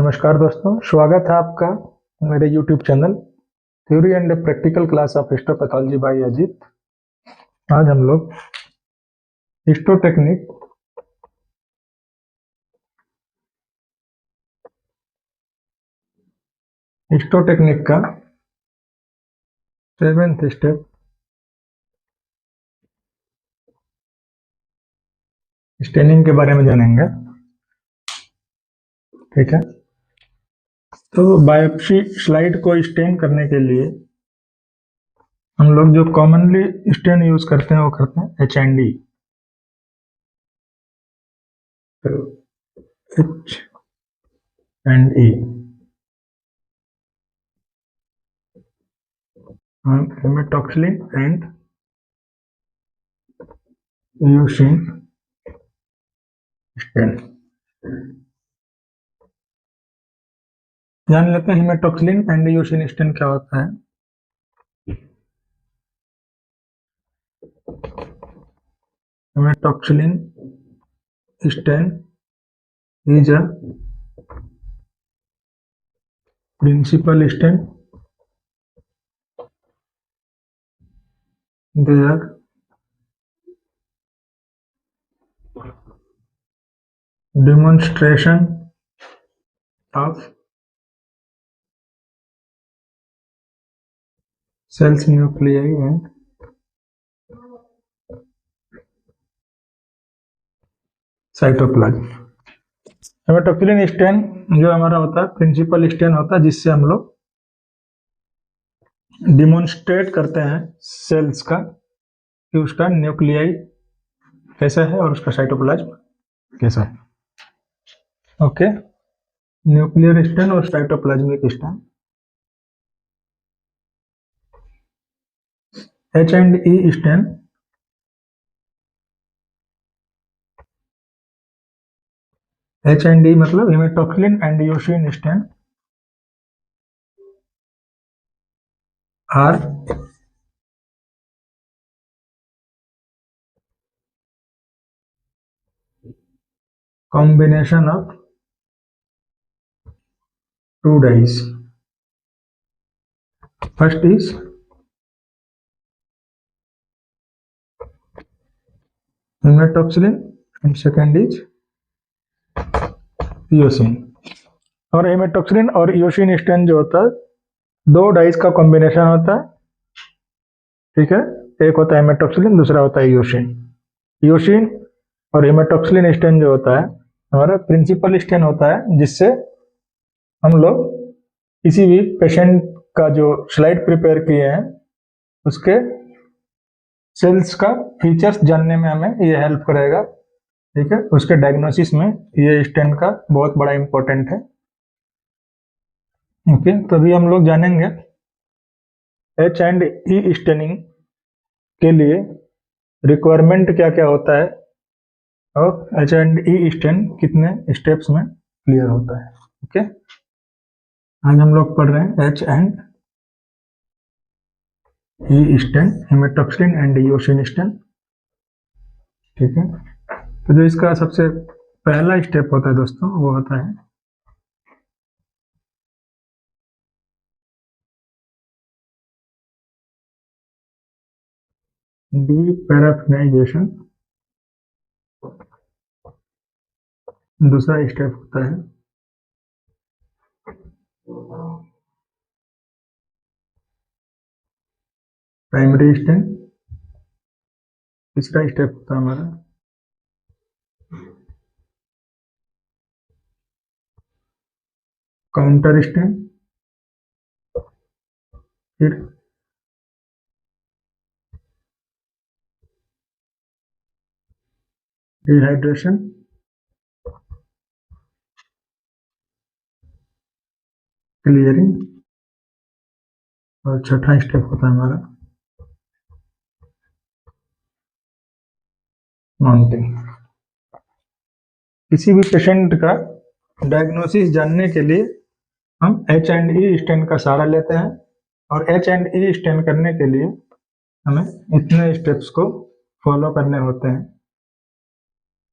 नमस्कार दोस्तों, स्वागत है आपका मेरे YouTube channel theory and practical class of histopathology by Ajit. आज हम लोग हिस्टोटेक्निक का 7th स्टेप स्टेनिंग के बारे में जानेंगे। ठीक है, तो बायोप्सी स्लाइड को स्टेन करने के लिए हम लोग जो कॉमनली स्टेन यूज करते हैं वो करते हैं HND। तो HNE haematoxylin and eosin stand. जान लेते हैं हेमेटॉक्सिलिन एंड यूसिन स्टेन क्या होता है। Haematoxylin stain is a principal stain. Their demonstration of cells nuclei and cytoplasm. Haematoxylin stain जो हमारा होता है प्रिंसिपल स्टेन होता है, जिससे हम लोग डिमोन्स्ट्रेट करते हैं सेल्स का कि उसका न्यूक्लियाई कैसा है और उसका साइटोप्लाज्म कैसा है। ओके, न्यूक्लियर स्टेन और cytoplasmic stain. H&E stain HND मतलब haematoxylin and eosin stain are combination of two dyes. First is haematoxylin and second is eosin. और हेमेटॉक्सिलिन और यूसिन स्टेन जो होता है दो डाइज का कॉम्बिनेशन होता है। ठीक है, एक होता है हेमेटॉक्सिलिन, दूसरा होता है यूसिन। यूसिन और हेमेटॉक्सिलिन स्टेन जो होता है हमारा प्रिंसिपल स्टेन होता है, जिससे हम लोग किसी भी पेशेंट का जो स्लाइड प्रिपेयर किए हैं उसके सेल्स का फीचर्स जानने में हमें ये हेल्प करेगा। ठीक है, उसके डायग्नोसिस में ये स्टेन का बहुत बड़ा इंपॉर्टेंट है। ओके, तो अभी हम लोग जानेंगे H&E स्टेनिंग के लिए रिक्वायरमेंट क्या क्या होता है और H&E स्टेन कितने स्टेप्स में क्लियर होता है। ओके, आज हम लोग पढ़ रहे हैं H&E stain, haematoxylin and eosin stain. ठीक है, तो जो इसका सबसे पहला स्टेप होता है दोस्तों वो होता है डीपैराफिनाइजेशन। दूसरा स्टेप होता है प्राइमरी स्टेन। तीसरा स्टेप होता है हमारा काउंटर स्टेन। फिर डिहाइड्रेशन, क्लियरिंग और छठा स्टेप होता है हमारा माउंटिंग। किसी भी पेशेंट का डायग्नोसिस जानने के लिए हम H&E स्टेन का सहारा लेते हैं और H&E स्टेन करने के लिए हमें इतने स्टेप्स को फॉलो करने होते हैं।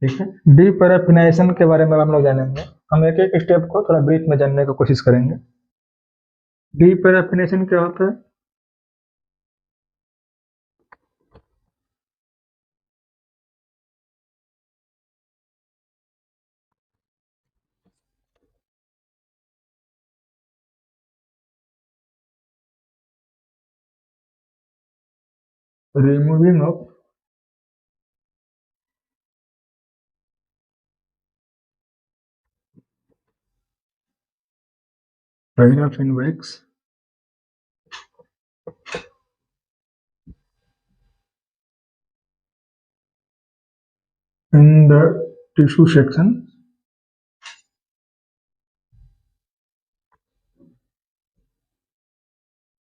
ठीक है, डीपैराफिनाइजेशन के बारे में हम लोग जानेंगे। हम एक एक स्टेप को थोड़ा ब्रीफ में जानने की कोशिश करेंगे। डीपैराफिनेशन क्या होता है? Removing off paraffin wax in the tissue section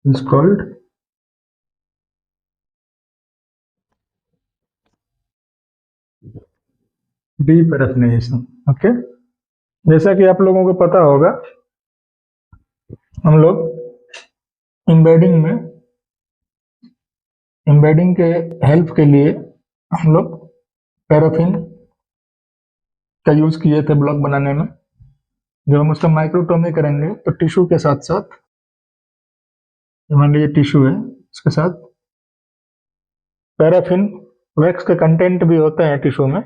is called deparaffinization. Okay, जैसा कि आप लोगों को पता होगा, हम लोग एम्बेडिंग में एम्बेडिंग के हेल्प के लिए हम लोग पैराफिन का यूज किए थे ब्लॉक बनाने में। जब हम उसका माइक्रोटोमी करेंगे तो टिश्यू के साथ साथ, मान लीजिए टिश्यू है, उसके साथ पैराफिन वैक्स का कंटेंट भी होता है टिश्यू में।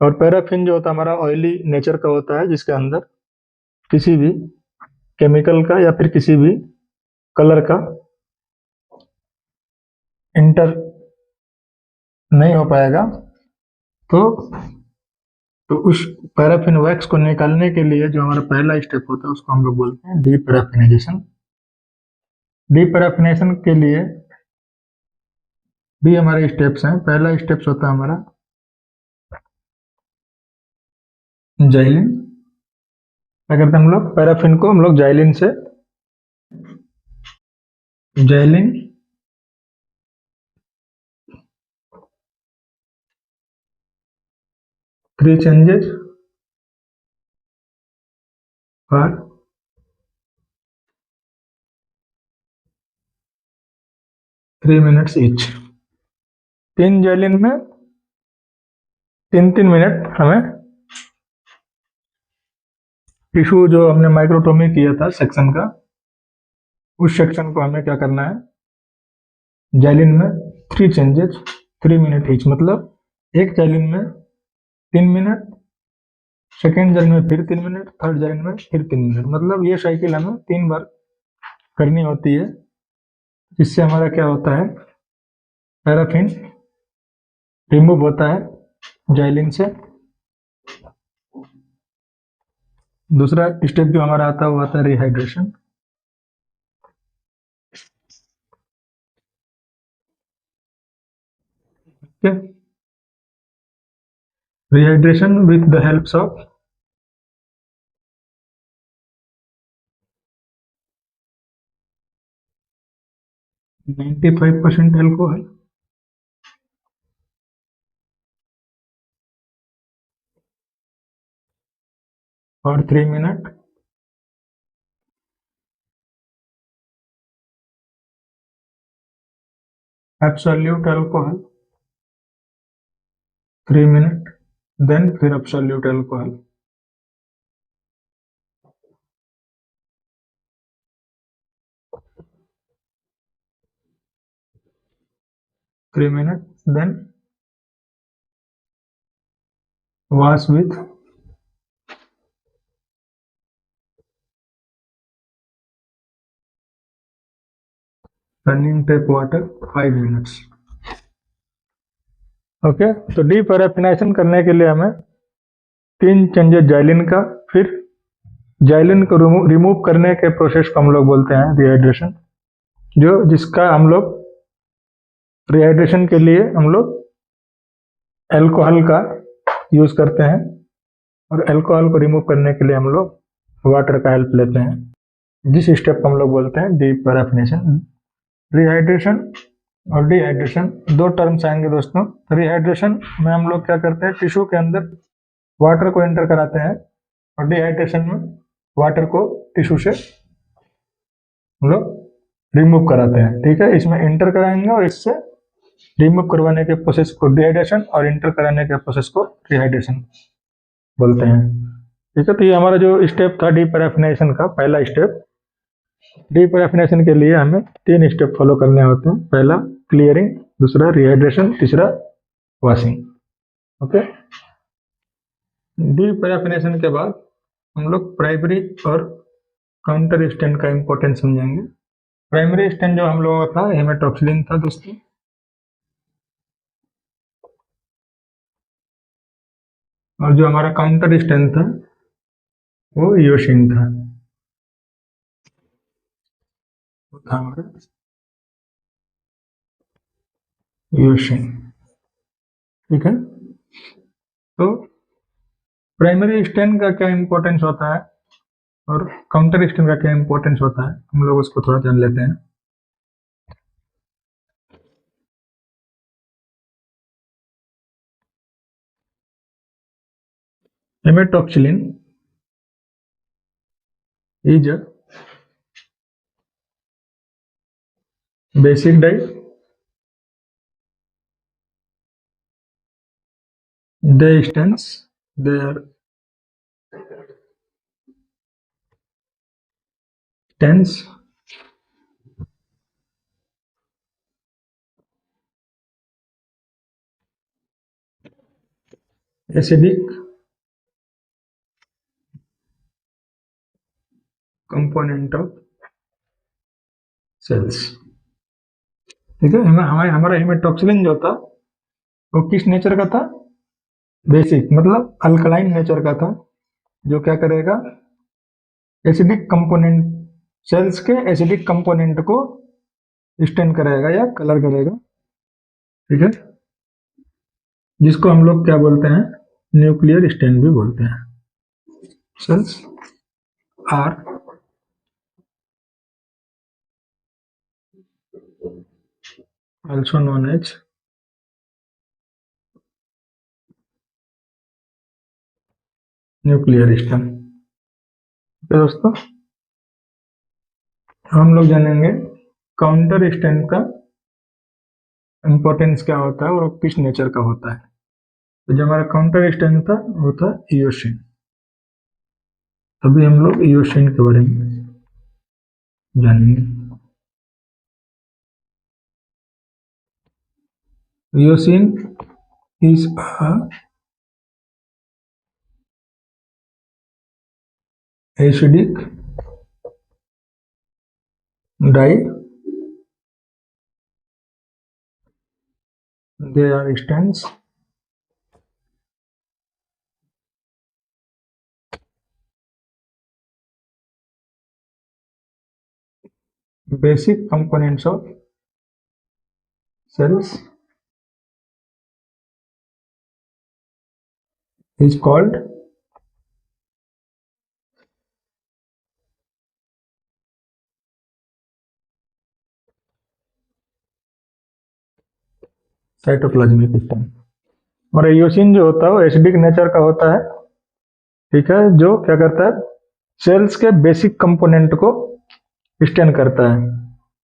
और पैराफिन जो होता है हमारा ऑयली नेचर का होता है, जिसके अंदर किसी भी केमिकल का या फिर किसी भी कलर का इंटर नहीं हो पाएगा। तो उस पैराफिन वैक्स को निकालने के लिए जो हमारा पहला स्टेप होता है उसको हम लोग बोलते हैं डीपैराफिनाइजेशन। डीपैराफिनेशन के लिए भी हमारे स्टेप्स हैं। पहला स्टेप्स होता है हमारा जाइलिन। क्या करते हैं हम लोग? पैराफिन को हम लोग xylene 3 changes for 3 minutes each। 3 xylene में 3-3 मिनट हमें टिश्यू जो हमने माइक्रोटोमी किया था सेक्शन का, उस सेक्शन को हमें क्या करना है? जाइलिन में 3 चेंजेस 3 मिनट ईच, मतलब एक जाइलिन में 3 मिनट, सेकेंड जाइलिन में फिर 3 मिनट, थर्ड जाइलिन में फिर 3 मिनट, मतलब ये साइकिल हमें 3 बार करनी होती है। जिससे हमारा क्या होता है? पैराफिन रिमूव होता है जाइलिन से। दूसरा स्टेप जो हमारा आता है वो आता है rehydration. Rehydration with the helps of 95% alcohol और 3 minute absolute alcohol, 3 minute, then फिर absolute alcohol. 3 minute, then wash with running tap water 5 minutes. Okay, तो डीपैराफिनेशन करने के लिए हमें 3 चेंजेस जाइलिन का, फिर जाइलिन को रिमूव करने के प्रोसेस को हम लोग बोलते हैं रिहाइड्रेशन। जिसका हम लोग रिहाइड्रेशन के लिए हम लोग अल्कोहल का यूज करते हैं, और अल्कोहल को रिमूव करने के लिए हम लोग वाटर का हेल्प लेते हैं। जिस स्टेप को हम लोग बोलते हैं डीपैराफिनेशन। रिहाइड्रेशन और डिहाइड्रेशन दो टर्म्स आएंगे दोस्तों। रिहाइड्रेशन में हम लोग क्या करते हैं? टिश्यू के अंदर वाटर को एंटर कराते हैं, और डिहाइड्रेशन में वाटर को टिश्यू से हम लोग रिमूव कराते हैं। ठीक है, इसमें एंटर कराएंगे और इससे रिमूव करवाने के प्रोसेस को डिहाइड्रेशन, और इंटर कराने के प्रोसेस को रिहाइड्रेशन। बोलते हैं। ठीक है, तो ये हमारा जो स्टेप था डीप रैफिनेशन का पहला स्टेप। डीप रैफिनेशन के लिए हमें 3 स्टेप फॉलो करने होते हैं। पहला क्लियरिंग, दूसरा रिहाइड्रेशन, तीसरा वॉशिंग। ओके, डीप रैफिनेशन के बाद हम लोग प्राइमरी और काउंटर स्टेन का इंपॉर्टेंस समझेंगे। प्राइमरी स्टेन जो हम लोगों का था हेमेटॉक्सिलिन था दोस्तों, और जो हमारा काउंटर स्टेन था वो ईओसिन था। वो था हमारा ईओसिन। ठीक है, तो प्राइमरी स्टेन का क्या इंपॉर्टेंस होता है और काउंटर स्टेन का क्या इंपॉर्टेंस होता है, हम लोग उसको थोड़ा जान लेते हैं। Haematoxylin is a basic dye. They stands their stands acidic component of cells। ठीक है, हमारा हेमेटॉक्सिलिन जो था वो किस नेचर का था? बेसिक, मतलब अल्कलाइन नेचर का था, जो क्या करेगा, एसिडिक कंपोनेंट, सेल्स के एसिडिक कंपोनेंट को स्टेन करेगा या कलर करेगा। ठीक है, जिसको हम लोग क्या बोलते हैं, न्यूक्लियर स्टेन भी बोलते हैं। Cells are also known as nuclear stain. तो दोस्तों हम लोग जानेंगे काउंटर स्टेन का इंपॉर्टेंस क्या होता है और किस नेचर का होता है। तो जो हमारा काउंटर स्टेन था वो था ईओसिन। अभी हम लोग ईओसिन के बारे में जानेंगे। Eosin is a acidic dye. They are stains basic components of cells is called cytoplasmic stem. और ईओसिन जो होता है वो एसिडिक नेचर का होता है। ठीक है, जो क्या करता है, सेल्स के बेसिक कंपोनेंट को स्टेन करता है।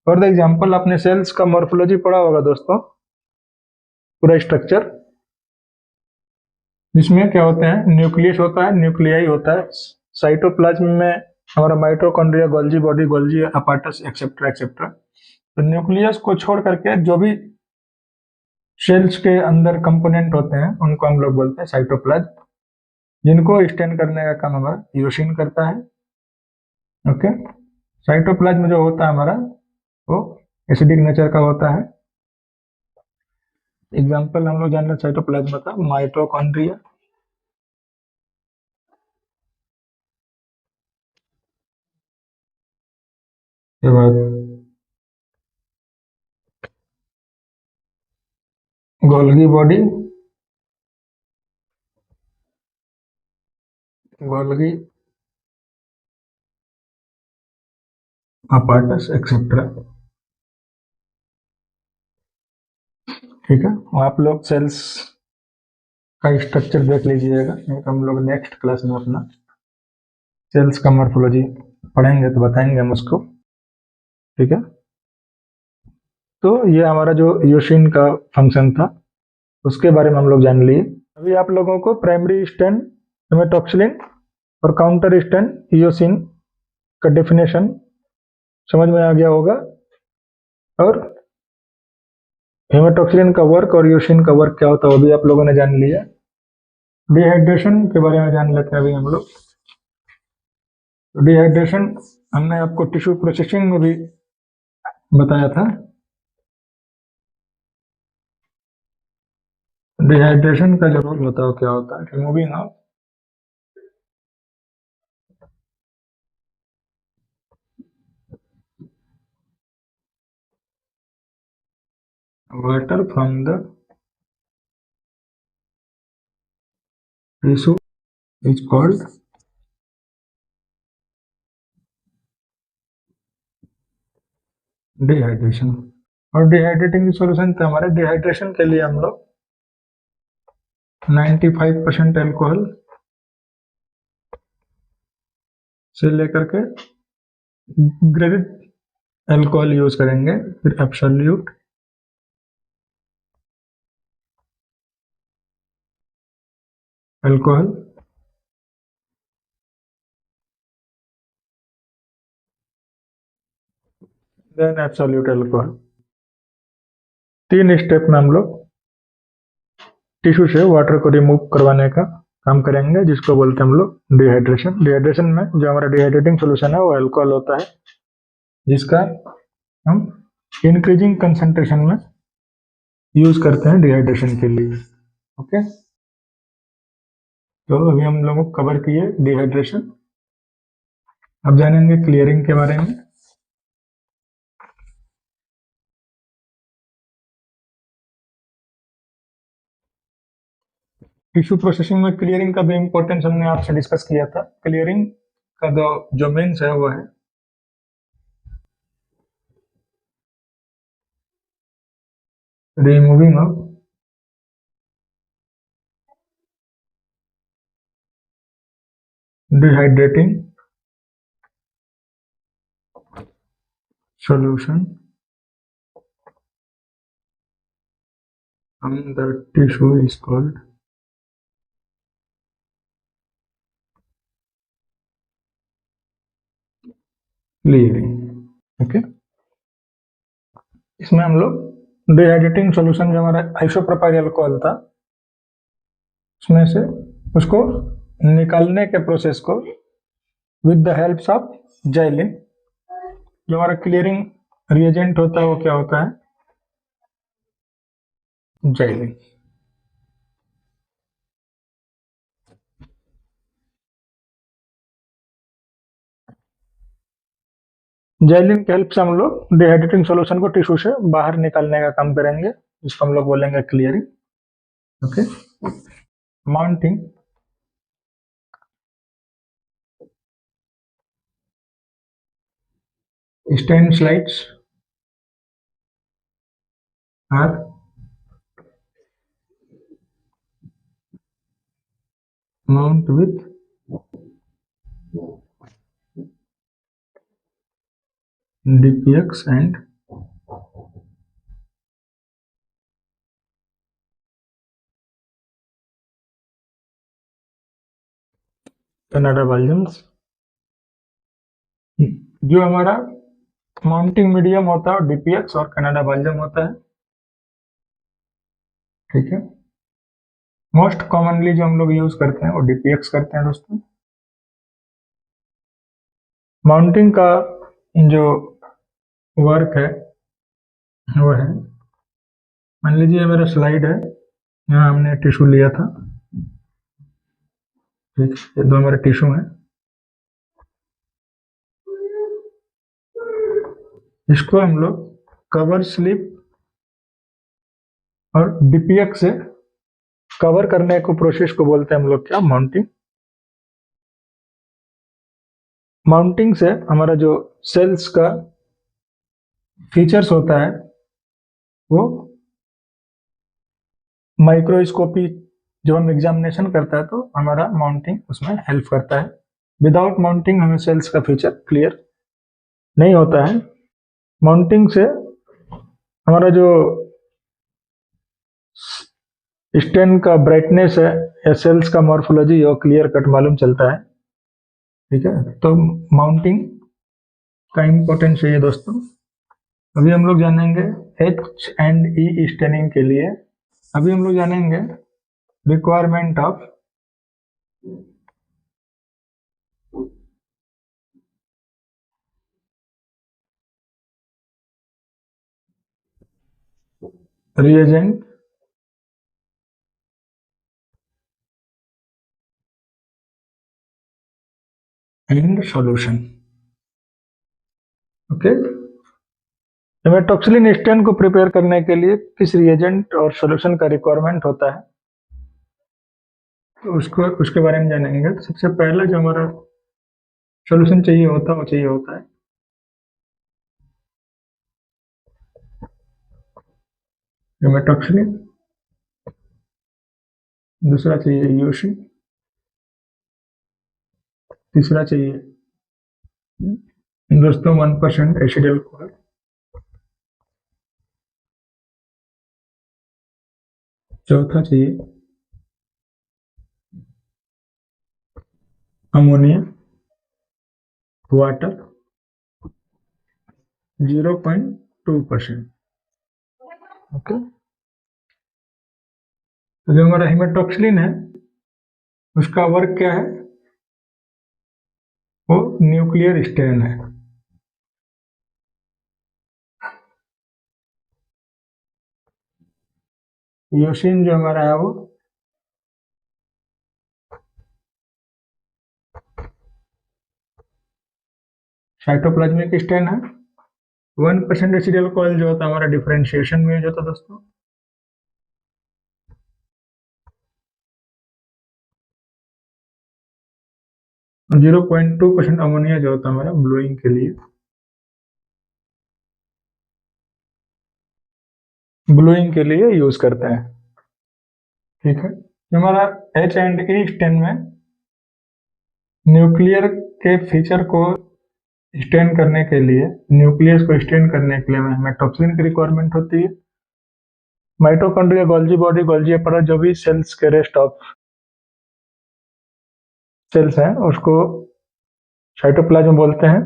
फॉर द एग्जांपल आपने सेल्स का मॉर्फोलॉजी पढ़ा होगा दोस्तों, पूरा स्ट्रक्चर, जिसमें क्या होते हैं, न्यूक्लियस होता है, न्यूक्लियाई होता है, साइटोप्लाज्म में हमारा mitochondria, Golgi body, Golgi apparatus, et cetera et cetera. तो न्यूक्लियस को छोड़ करके जो भी सेल्स के अंदर कंपोनेंट होते हैं उनको हम लोग बोलते हैं साइटोप्लाज्म, जिनको स्टेन करने का काम हमारा ईओसिन करता है। ओके, साइटोप्लाज्म जो होता है हमारा वो एसिडिक नेचर का होता है। एग्जाम्पल हम लोग जान रहे साइटोप्लाज्म का, माइटोकॉन्ड्रिया, के बाद Golgi body, Golgi apparatus etcetera. ठीक है, और आप लोग सेल्स का स्ट्रक्चर देख लीजिएगा, नहीं तो हम लोग नेक्स्ट क्लास में अपना सेल्स का मॉर्फोलॉजी पढ़ेंगे तो बताएंगे हम उसको। ठीक है, तो ये हमारा जो ईओसिन का फंक्शन था उसके बारे में हम लोग जान लिए। अभी आप लोगों को प्राइमरी स्टेन हेमेटॉक्सिलिन और काउंटर स्टेन ईओसिन का डेफिनेशन समझ में आ गया होगा, और हेमेटॉक्सिलिन का वर्क और ईओसिन का वर्क क्या होता है वो भी आप लोगों ने जान लिया। डिहाइड्रेशन के बारे में जान लेते हैं अभी हम लोग। डिहाइड्रेशन हमने आपको टिश्यू प्रोसेसिंग में भी बताया था। डिहाइड्रेशन का जो रोल होता है वो क्या होता है? Removing of water from the tissue is called dehydration. और डिहाइड्रेटिंग सॉल्यूशन थे हमारे। डिहाइड्रेशन के लिए हम लोग 95% एल्कोहल से लेकर के ग्रेडेड एल्कोहल यूज करेंगे, फिर absolute alcohol, then absolute alcohol. 3 step में हम लोग टिश्यू से वाटर को रिमूव करवाने का काम करेंगे, जिसको बोलते हैं हम लोग डिहाइड्रेशन। डिहाइड्रेशन में जो हमारा डिहाइड्रेटिंग सोल्यूशन है वो अल्कोहल होता है, जिसका हम इंक्रीजिंग कंसंट्रेशन में यूज करते हैं डिहाइड्रेशन के लिए। ओके, तो अभी हम लोग कवर किए डिहाइड्रेशन। अब जानेंगे क्लियरिंग के बारे में। टिश्यू प्रोसेसिंग में क्लियरिंग का भी इंपॉर्टेंस हमने आपसे डिस्कस किया था। क्लियरिंग का जो मीन्स है वो है removing of dehydrating solution from the tissue is called clearing। Okay, इसमें हम लोग डिहाइड्रेटिंग सॉल्यूशन जो हमारा आइसोप्रोपाइल अल्कोहल था उसमें से उसको निकालने के प्रोसेस को with the help of xylene, जो हमारा क्लियरिंग रिएजेंट होता है वो क्या होता है? जाइलिन। जाइलिन के हेल्प से हम लोग डिहाइड्रेटिंग सॉल्यूशन को टिश्यू से बाहर निकालने का काम करेंगे, जिसको हम लोग बोलेंगे clearing. Okay, mounting stain slides are mount with DPX and Canada balsams. जो हमारा माउंटिंग मीडियम होता है डीपीएक्स और कनाडा बाल्जम होता है। ठीक है, मोस्ट कॉमनली जो हम लोग यूज करते हैं वो डीपीएक्स करते हैं दोस्तों। माउंटिंग का जो वर्क है वो है, मान लीजिए मेरा स्लाइड है, यहाँ हमने टिश्यू लिया था। ठीक, ये दो हमारे टिश्यू हैं। इसको हम लोग कवर स्लिप और डीपीएक्स से कवर करने को प्रोसेस को बोलते हैं हम लोग क्या? माउंटिंग। माउंटिंग से हमारा जो सेल्स का फीचर्स होता है वो माइक्रोस्कोपी जब हम एग्जामिनेशन करता है तो हमारा माउंटिंग उसमें हेल्प करता है। विदाउट माउंटिंग हमें सेल्स का फीचर क्लियर नहीं होता है। माउंटिंग से हमारा जो स्टेन का ब्राइटनेस है या सेल्स का मॉर्फोलॉजी और क्लियर कट मालूम चलता है। ठीक है, तो माउंटिंग का इम्पोर्टेंस है ये दोस्तों। अभी हम लोग जानेंगे एच एंड ई स्टेनिंग के लिए। अभी हम लोग जानेंगे requirement of reagent and solution। Okay, haematoxylin stain को प्रिपेयर करने के लिए किस रिएजेंट और सॉल्यूशन का रिक्वायरमेंट होता है, तो उसको उसके बारे में जानेंगे। तो सबसे पहला जो हमारा सॉल्यूशन चाहिए होता है वो चाहिए होता है हेमेटॉक्सिलिन, दूसरा चाहिए यूसी, तीसरा चाहिए दोस्तों 1% एसिड अल्कोहल, चौथा चाहिए अमोनिया वाटर 0.2%। ओके, तो जो हमारा हेमेटॉक्सिलिन है उसका वर्क क्या है, वो न्यूक्लियर स्टेन है। यूसिन जो हमारा है वो साइटोप्लाज्मिक स्टेन है। 1% एसिड अल्कोहल जो होता है हमारा डिफरेंशिएशन में यूज होता है दोस्तों। 0.2% अमोनिया जो होता है हमारा ब्लोइंग के लिए, ब्लोइंग के लिए यूज करते हैं। ठीक है, हमारा एच एंड ई स्टेन में न्यूक्लियर के फीचर को स्टेन करने के लिए, न्यूक्लियस को स्टेन करने के लिए हमें टॉक्सिन की रिक्वायरमेंट होती है। Mitochondria, Golgi body, Golgi apparatus, जो भी सेल्स के रेस्ट ऑफ सेल्स हैं उसको साइटोप्लाज्म बोलते हैं।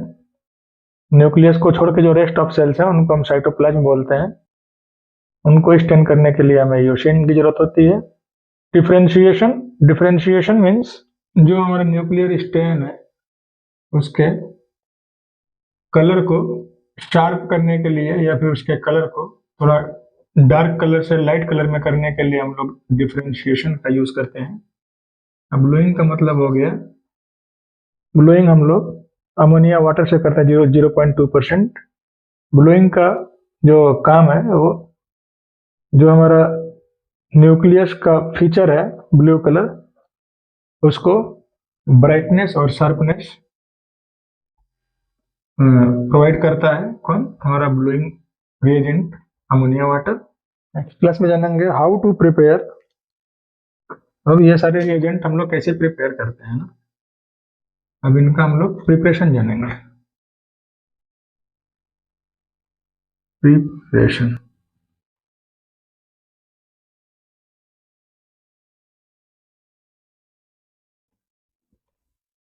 न्यूक्लियस को छोड़ के जो रेस्ट ऑफ सेल्स हैं उनको हम साइटोप्लाज्म बोलते हैं। उनको स्टेन करने के लिए हमें यूसिन की जरूरत होती है। डिफरेंशिएशन, डिफरेंशिएशन मीन्स जो हमारा न्यूक्लियर स्टेन है उसके कलर को शार्प करने के लिए या फिर उसके कलर को थोड़ा डार्क कलर से लाइट कलर में करने के लिए हम लोग डिफरेंशिएशन का यूज करते हैं। अब ब्लोइंग का मतलब हो गया, ब्लोइंग हम लोग अमोनिया वाटर से करते हैं 0.2%। ब्लोइंग का जो काम है वो जो हमारा न्यूक्लियस का फीचर है ब्लू कलर, उसको ब्राइटनेस और शार्पनेस प्रोवाइड करता है। कौन, हमारा blowing reagent ammonia water. Next class में जानेंगे हाउ टू प्रिपेयर। अब ये सारे रिएजेंट हम लोग कैसे प्रिपेयर करते हैं ना, अब इनका हम लोग प्रिपरेशन जानेंगे। Preparation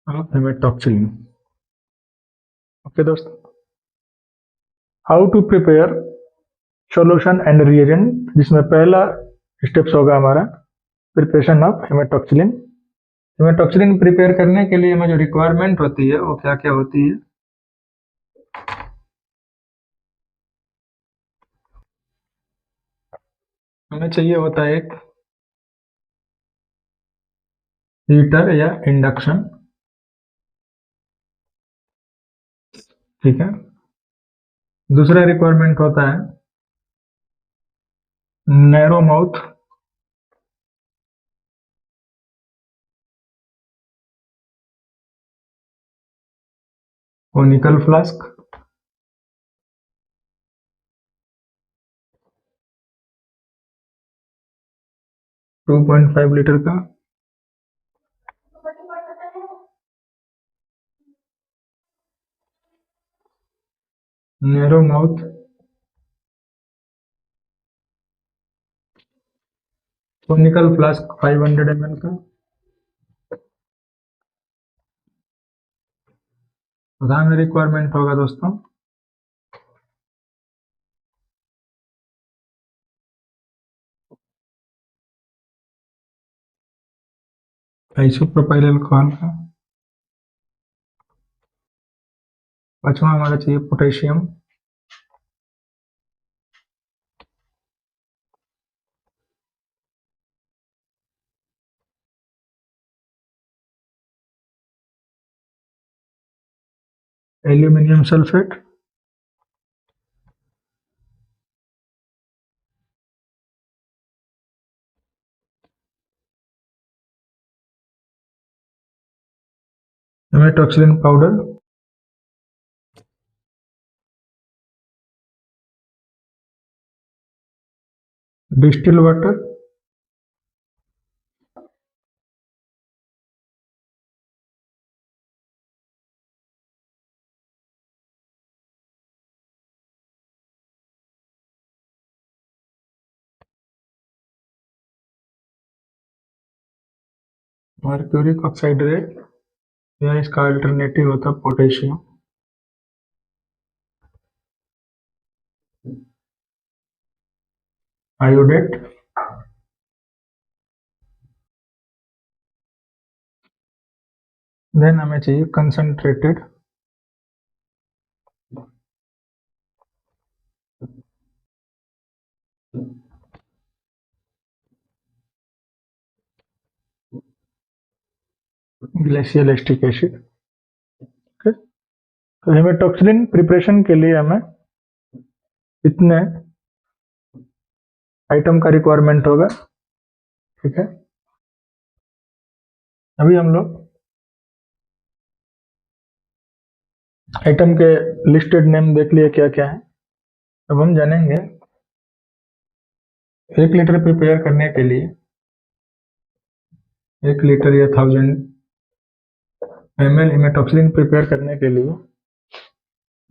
of haematoxylin. ओके दोस्तों, how to prepare solution and reagent, जिसमें पहला स्टेप्स होगा हमारा preparation of haematoxylin. Haematoxylin prepare करने के लिए हमें जो रिक्वायरमेंट होती है वो क्या क्या होती है। हमें चाहिए होता है एक हीटर या इंडक्शन। ठीक है, दूसरा रिक्वायरमेंट होता है narrow mouth conical flask. 2.5 litre का narrow mouth conical flask 500 ml का। प्रधान रिक्वायरमेंट होगा दोस्तों आइसोप्रोपाइल अल्कोहल का। पांचवा हमारा चाहिए potassium. Aluminium sulphate. Haematoxylin powder. Distil water. Mercuric oxide red या इसका अल्टरनेटिव होता है पोटेशियम। आयोडेट। देन हमें चाहिए कंसंट्रेटेड। Glacial acetic acid. तो हेमेटॉक्सिलिन प्रिपरेशन के लिए हमें इतने आइटम का रिक्वायरमेंट होगा। ठीक है, अभी हम लोग आइटम के लिस्टेड नेम देख लिए क्या क्या है। अब हम जानेंगे 1 लीटर प्रिपेयर करने के लिए 1 लीटर या 1000 ml हेमेटॉक्सिलिन प्रिपेयर करने के लिए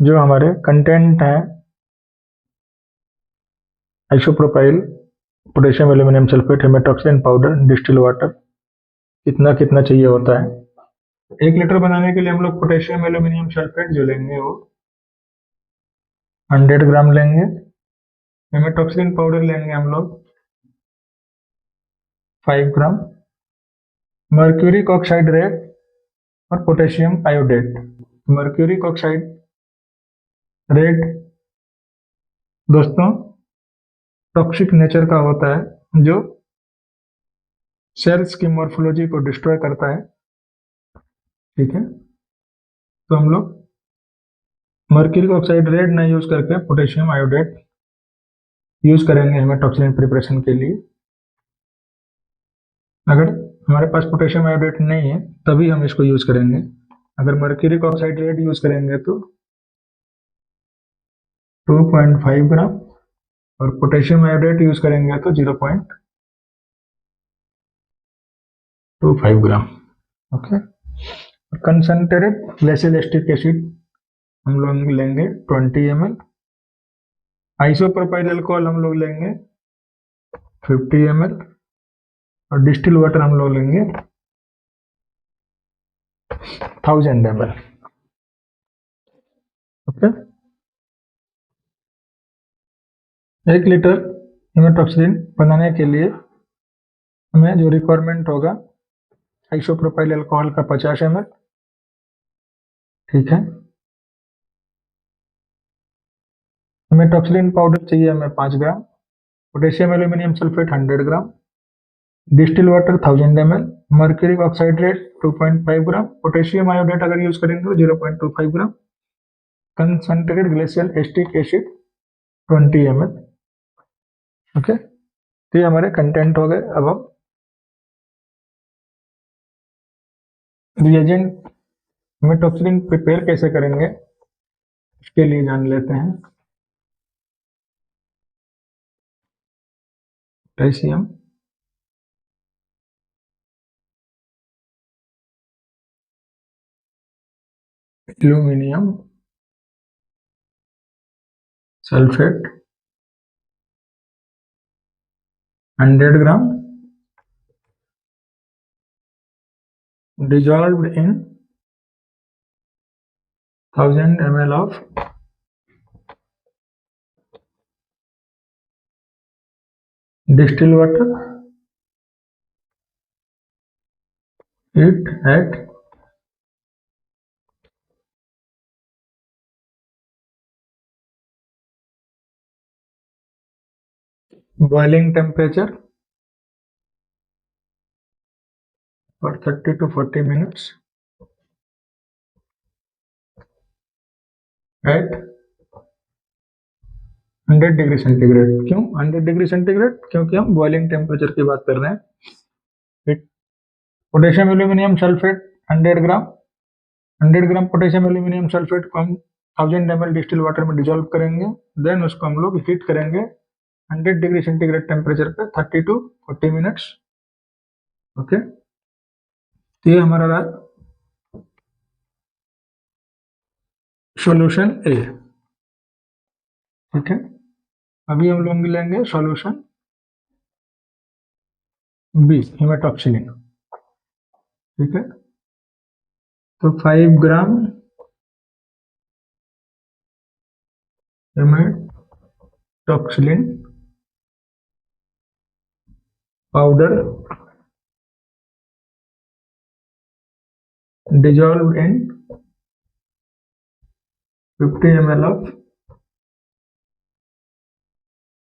जो हमारे कंटेंट हैं isopropyl, potassium aluminium sulphate, haematoxylin powder, distil water, कितना कितना चाहिए होता है। 1 लीटर बनाने के लिए हम लोग पोटेशियम एल्यूमिनियम सल्फेट जो लेंगे वो 100 ग्राम लेंगे। हेमेटॉक्सिलिन पाउडर लेंगे हम लोग 5 ग्राम। मर्क्यूरिक ऑक्साइड रेट और potassium iodate. Mercuric oxide rate दोस्तों टॉक्सिक नेचर का होता है जो सेल्स की मॉर्फोलॉजी को डिस्ट्रॉय करता है। ठीक है, तो हम लोग मर्क्यूरिक ऑक्साइड रेड ना यूज करके पोटेशियम आयोडेट यूज करेंगे हेमेटॉक्सिलिन प्रिपरेशन के लिए। अगर हमारे पास पोटेशियम आयोडेट नहीं है तभी हम इसको यूज करेंगे। अगर मर्क्यूरिक ऑक्साइड रेड यूज करेंगे तो 2.5 ग्राम और पोटेशियम आयोडेट यूज करेंगे तो 0.25 gram. Okay, concentrated glacial acetic acid हम लोग लेंगे 20 ml। आइसोप्रोपाइल अल्कोहल हम लोग लेंगे 50 ml और डिस्टिल वाटर हम लोग लेंगे 1000 ml। ओके, 1 लीटर हेमेटॉक्सिलिन बनाने के लिए हमें जो रिक्वायरमेंट होगा आइसोप्रोपाइल अल्कोहल का 50 ml। ठीक है, हेमेटॉक्सिलिन पाउडर चाहिए हमें 5 gram. Potassium aluminium sulphate 100 gram. Distil water 1000 ml। Mercuric oxide red 2.5 gram. Potassium iodate अगर यूज करेंगे तो 0.25 gram. Concentrated glacial acetic acid 20 ml। Okay, तो ये हमारे कंटेंट हो गए। अब हम रिएजेंट हेमेटॉक्सिलिन प्रिपेयर कैसे करेंगे इसके लिए जान लेते हैं। Potassium aluminium sulphate 100 gram dissolved in 1000 ml of distilled water, heat at boiling temperature for 30 to 40 minutes at 100 degree centigrade. क्यों 100 डिग्री सेंटीग्रेड? क्योंकि हम बॉइलिंग टेम्परेचर की बात कर रहे हैं। पोटेशियम एल्यूमिनियम सल्फेट 100 ग्राम, 100 ग्राम पोटेशियम एल्यूमिनियम सल्फेट को हम 1000 ml डिस्टिल वाटर में डिजोल्व करेंगे। देन उसको हम लोग हीट करेंगे 100 डिग्री सेंटीग्रेड टेम्परेचर पे 30 टू 40 मिनट्स। ओके, तो ये हमारा रहा सॉल्यूशन ए। ठीक है, अभी हम लोग लेंगे सॉल्यूशन बी, हिमेटॉक्सिलिन। ठीक है, तो 5 ग्राम हिमेटॉक्सिलिन powder dissolved in 50 ml of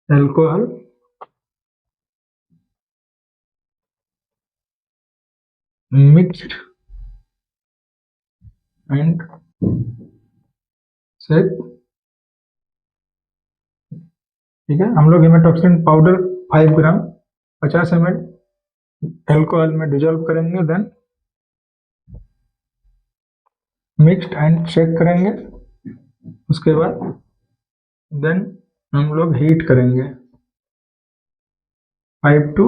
alcohol mixed and set। ठीक है, हम लोग hematoxylin powder 5 gram 50 ml alcohol में डिजोल्व करेंगे, देन मिक्स्ड एंड शेक करेंगे। उसके बाद देन हम लोग हीट करेंगे 5 to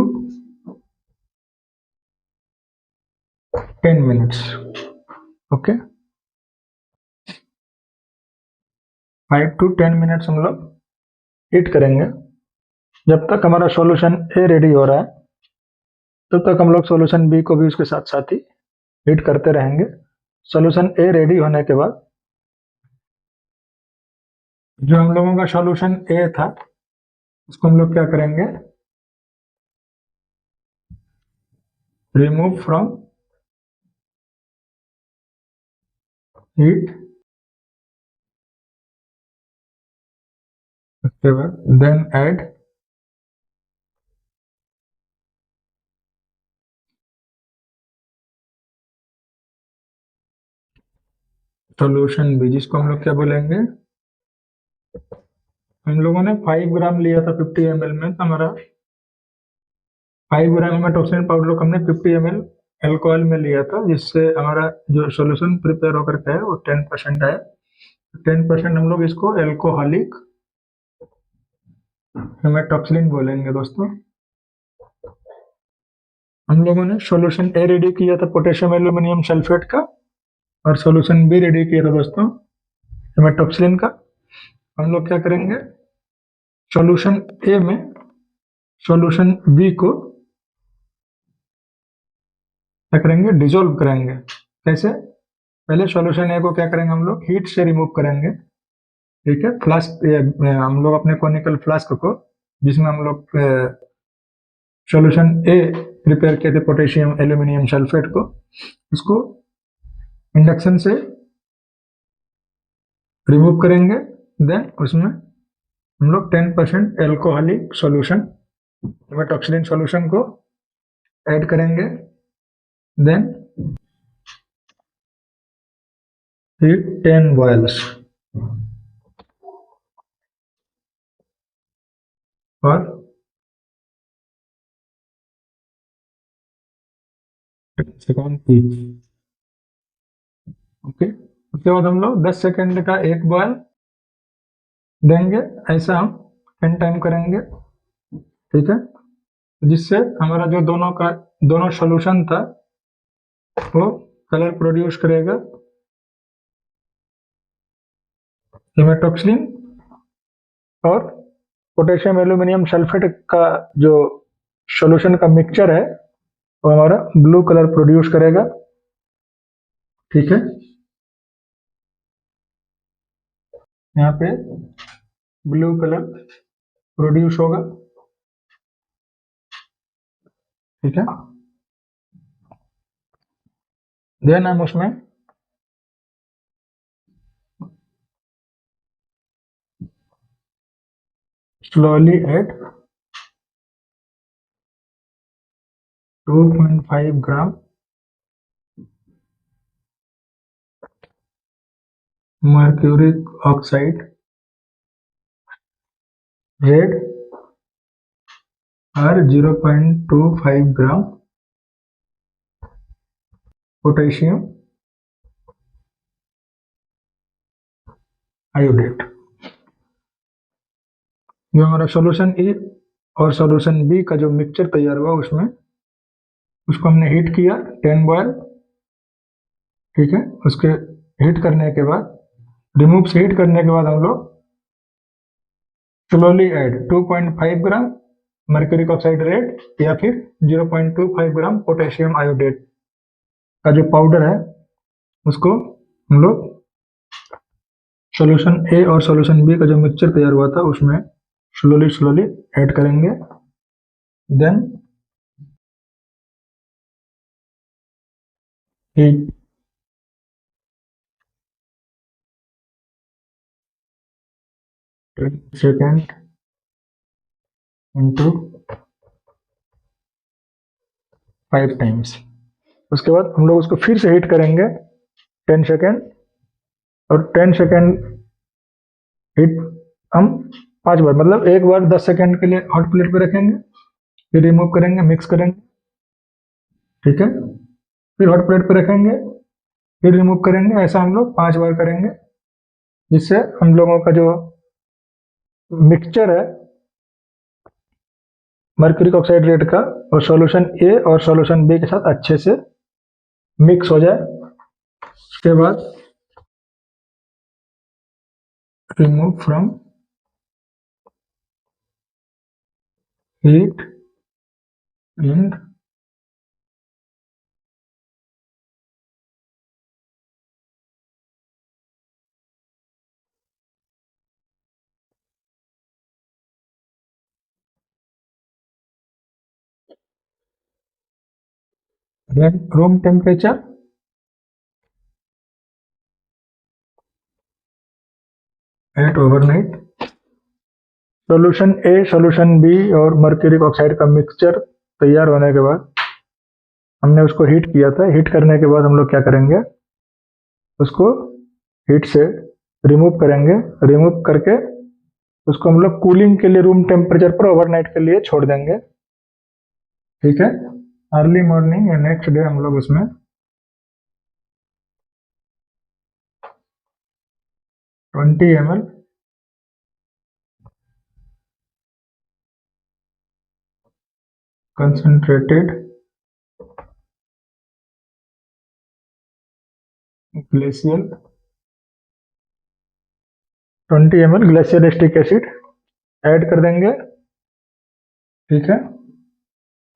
10 minutes. Okay, 5 to 10 minutes हम लोग हीट करेंगे। जब तक हमारा सॉल्यूशन ए रेडी हो रहा है तब तक हम लोग सॉल्यूशन बी को भी उसके साथ साथ ही हीट करते रहेंगे। सॉल्यूशन ए रेडी होने के बाद जो हम लोगों का सॉल्यूशन ए था उसको हम लोग क्या करेंगे, रिमूव फ्रॉम हीट। उसके बाद देन ऐड सॉल्यूशन बी, जिसको हम लोग क्या बोलेंगे, हम लोगों ने 5 ग्राम लिया था 50 ml में, तो हमारा 5 ग्राम हिमेटॉक्सिलिन पाउडर को हमने 50 ml एल्कोहल में लिया था, जिससे हमारा जो सॉल्यूशन प्रिपेयर होकर के है वो 10% है। 10% हम लोग इसको एल्कोहलिक हिमेटॉक्सिलिन बोलेंगे। दोस्तों, हम लोगों ने सॉल्यूशन ए रेडी किया था पोटेशियम एल्यूमिनियम सल्फेट का, और सॉल्यूशन बी रेडी किया था दोस्तों हिमेटॉक्सिलिन का। हम लोग क्या करेंगे, सॉल्यूशन ए में सॉल्यूशन बी को क्या करेंगे, डिजोल्व करेंगे। कैसे? पहले सॉल्यूशन ए को क्या करेंगे, हम लोग हीट से रिमूव करेंगे। ठीक है, फ्लास्क, हम लोग अपने कॉनिकल फ्लास्क को जिसमें हम लोग सॉल्यूशन ए प्रिपेयर किए थे पोटेशियम एल्यूमिनियम सल्फेट को, उसको इंडक्शन से रिमूव करेंगे। देन उसमें हम लोग 10% एल्कोहलिक सॉल्यूशन हिमेटॉक्सिलिन सॉल्यूशन को ऐड करेंगे। देन हीट 10 बॉयल्स और 10 सेकंड ईच। ओके, उसके बाद हम लोग 10 सेकंड का एक बॉयल देंगे। ऐसा हम 10 टाइम करेंगे। ठीक है, जिससे हमारा जो दोनों सॉल्यूशन था वो कलर प्रोड्यूस करेगा। हिमेटॉक्सिलिन और पोटेशियम एल्यूमिनियम सल्फेट का जो सॉल्यूशन का मिक्सचर है वो हमारा ब्लू कलर प्रोड्यूस करेगा। ठीक है, यहाँ पे ब्लू कलर प्रोड्यूस होगा। ठीक है, देन हम उसमें स्लोली ऐड 2.5 ग्राम मर्क्यूरिक ऑक्साइड रेड और 0.25 ग्राम पोटेशियम आयोडेट। जो हमारा सॉल्यूशन ए और सॉल्यूशन बी का जो मिक्सचर तैयार हुआ उसमें उसको हमने हीट किया 10 बॉयल। ठीक है, उसके हीट करने के बाद रिमूव से हीट करने के बाद हम लोग स्लोली ऐड 2.5 ग्राम मर्क्यूरिक ऑक्साइड रेड या फिर 0.25 ग्राम पोटेशियम आयोडेट का जो पाउडर है उसको हम लोग सॉल्यूशन ए और सॉल्यूशन बी का जो मिक्सचर तैयार हुआ था उसमें स्लोली स्लोली ऐड करेंगे। Then heat 10 second into 5 times. उसके बाद हम लोग उसको फिर से हीट करेंगे 10 सेकेंड, और 10 सेकेंड हीट हम 5 बार, मतलब एक बार 10 सेकेंड के लिए हॉट प्लेट पे रखेंगे, फिर रिमूव करेंगे, मिक्स करेंगे। ठीक है, फिर हॉट प्लेट पे रखेंगे, फिर रिमूव करेंगे। ऐसा हम लोग 5 बार करेंगे, जिससे हम लोगों का जो मिक्सचर है मर्क्यूरिक ऑक्साइड रेड का और सॉल्यूशन ए और सॉल्यूशन बी के साथ अच्छे से मिक्स हो जाए। उसके बाद remove from heat and room temperature at overnight. Solution A, solution B और मर्क्यूरिक ऑक्साइड का मिक्सचर तैयार होने के बाद हमने उसको हीट किया था। हीट करने के बाद हम लोग क्या करेंगे, उसको हीट से रिमूव करेंगे। रिमूव करके उसको हम लोग कूलिंग के लिए रूम टेम्परेचर पर ओवरनाइट के लिए छोड़ देंगे। ठीक है, अर्ली मॉर्निंग या नेक्स्ट डे हम लोग उसमें 20 ml concentrated glacial 20 ml glacial acetic acid add कर देंगे। ठीक है,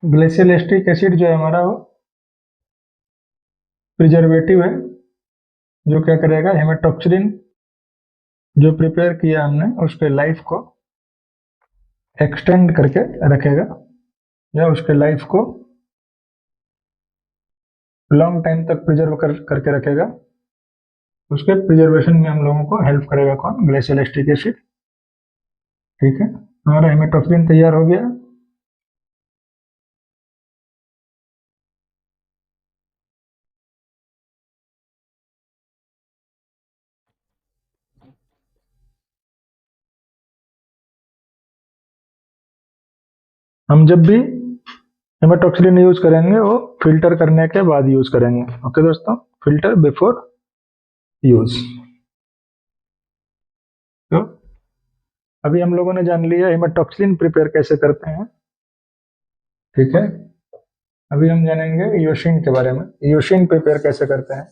ग्लेशियल एस्टिक एसिड जो है हमारा वो प्रिजर्वेटिव है, जो क्या करेगा, हेमेटॉक्सिलिन जो प्रिपेयर किया हमने उसके लाइफ को एक्सटेंड करके रखेगा, या उसके लाइफ को लॉन्ग टाइम तक प्रिजर्व करके रखेगा। उसके प्रिजर्वेशन में हम लोगों को हेल्प करेगा कौन, ग्लेशियल एस्टिक एसिड। ठीक है, हमारा हेमेटॉक्सिलिन तैयार हो गया। हम जब भी हेमेटॉक्सिलिन यूज करेंगे वो फिल्टर करने के बाद यूज करेंगे। ओके दोस्तों, फिल्टर बिफोर यूज। तो अभी हम लोगों ने जान लिया हेमेटॉक्सिलिन प्रिपेयर कैसे करते हैं। ठीक है, अभी हम जानेंगे यूशिन के बारे में। यूशिन प्रिपेयर कैसे करते हैं।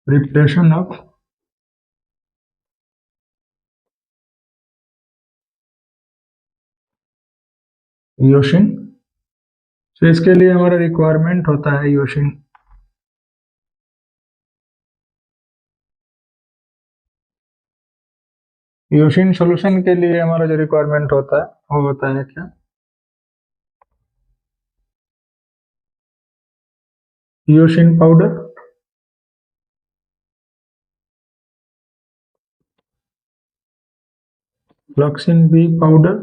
Preparation of eosin. तो इसके लिए हमारा रिक्वायरमेंट होता है ईओसिन। ईओसिन सॉल्यूशन के लिए हमारा जो रिक्वायरमेंट होता है वो होता है क्या? Eosin powder, phloxine B powder,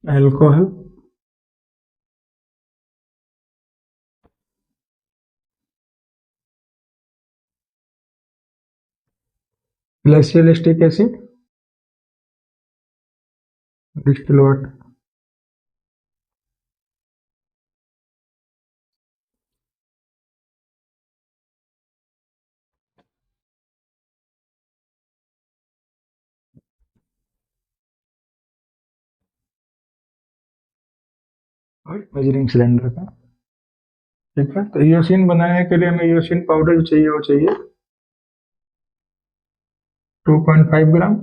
alcohol, glacial acetic acid, distil water. और मेजरिंग सिलेंडर का। ठीक है, तो ईओसिन बनाने के लिए हमें ईओसिन पाउडर जो चाहिए वो चाहिए 2.5 ग्राम।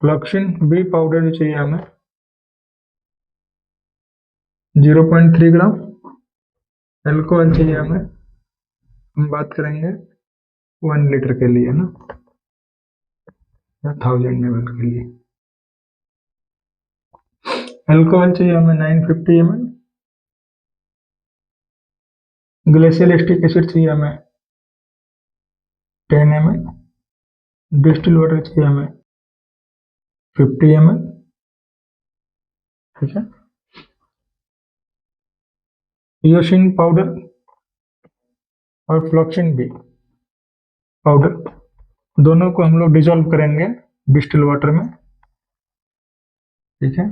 फ्लॉक्सिन बी पाउडर जो चाहिए हमें 0.3 ग्राम। अल्कोहल चाहिए हमें, हम बात करेंगे 1 लीटर के लिए ना, या 1000 ml के लिए। अल्कोहल चाहिए हमें 950 ml। ग्लेशियल एसिटिक एसिड चाहिए हमें 10 ml। डिस्टिल वाटर चाहिए हमें 50 ml। ठीक है, ईओसिन पाउडर और फ्लॉक्सिन बी पाउडर दोनों को हम लोग डिसॉल्व करेंगे डिस्टिल वाटर में। ठीक है,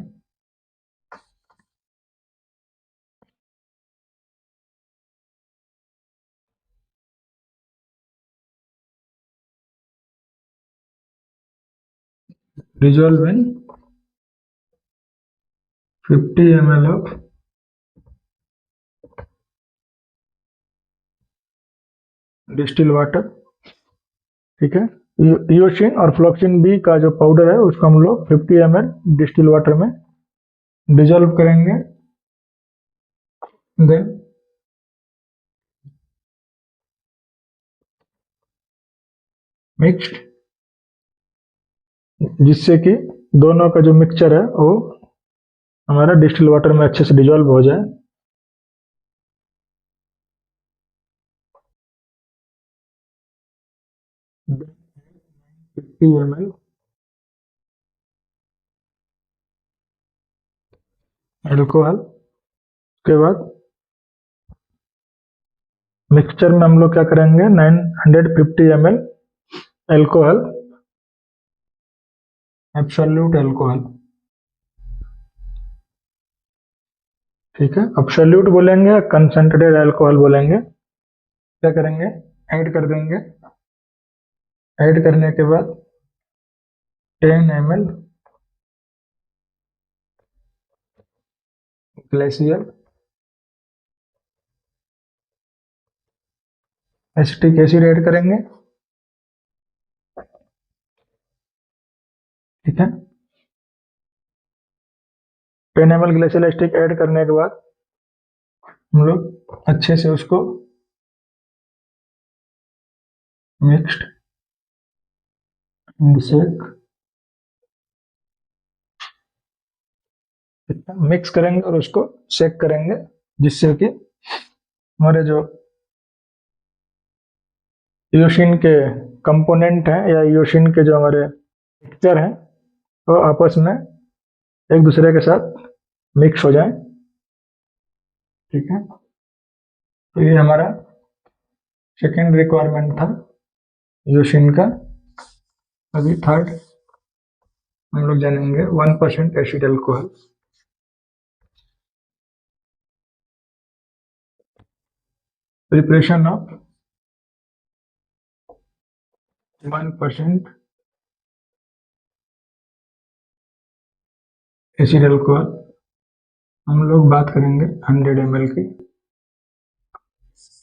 dissolve in 50 ml of distil water. ठीक है, ईओसिन और फ्लॉक्सिन बी का जो पाउडर है उसको हम लोग 50 ml डिस्टिल वाटर में डिसॉल्व करेंगे। देन मिक्स्ड, जिससे कि दोनों का जो मिक्सचर है वो हमारा डिस्टिल वाटर में अच्छे से डिसॉल्व हो जाए। Then 50 ml alcohol. उसके बाद मिक्सचर में हम लोग क्या करेंगे 950 ml अल्कोहल, एब्सोल्यूट अल्कोहल। ठीक है, एब्सोल्यूट बोलेंगे, कंसंट्रेटेड अल्कोहल बोलेंगे। क्या करेंगे, ऐड कर देंगे। ऐड करने के बाद 10 ml glacial acetic acid add करेंगे। ठीक है, 10 ml ग्लेशियल एसिटिक ऐड करने के बाद हम लोग अच्छे से उसको मिक्स्ड शेक मिक्स करेंगे और उसको शेक करेंगे, जिससे कि हमारे जो ईओसिन के कंपोनेंट हैं या ईओसिन के जो हमारे मिक्सचर हैं वो आपस में एक दूसरे के साथ मिक्स हो जाए। ठीक है, तो ये हमारा सेकेंड रिक्वायरमेंट था ईओसिन का। अभी थर्ड हम लोग जानेंगे 1% acid alcohol. Preparation of 1% acid alcohol. हम लोग बात करेंगे 100 ml की।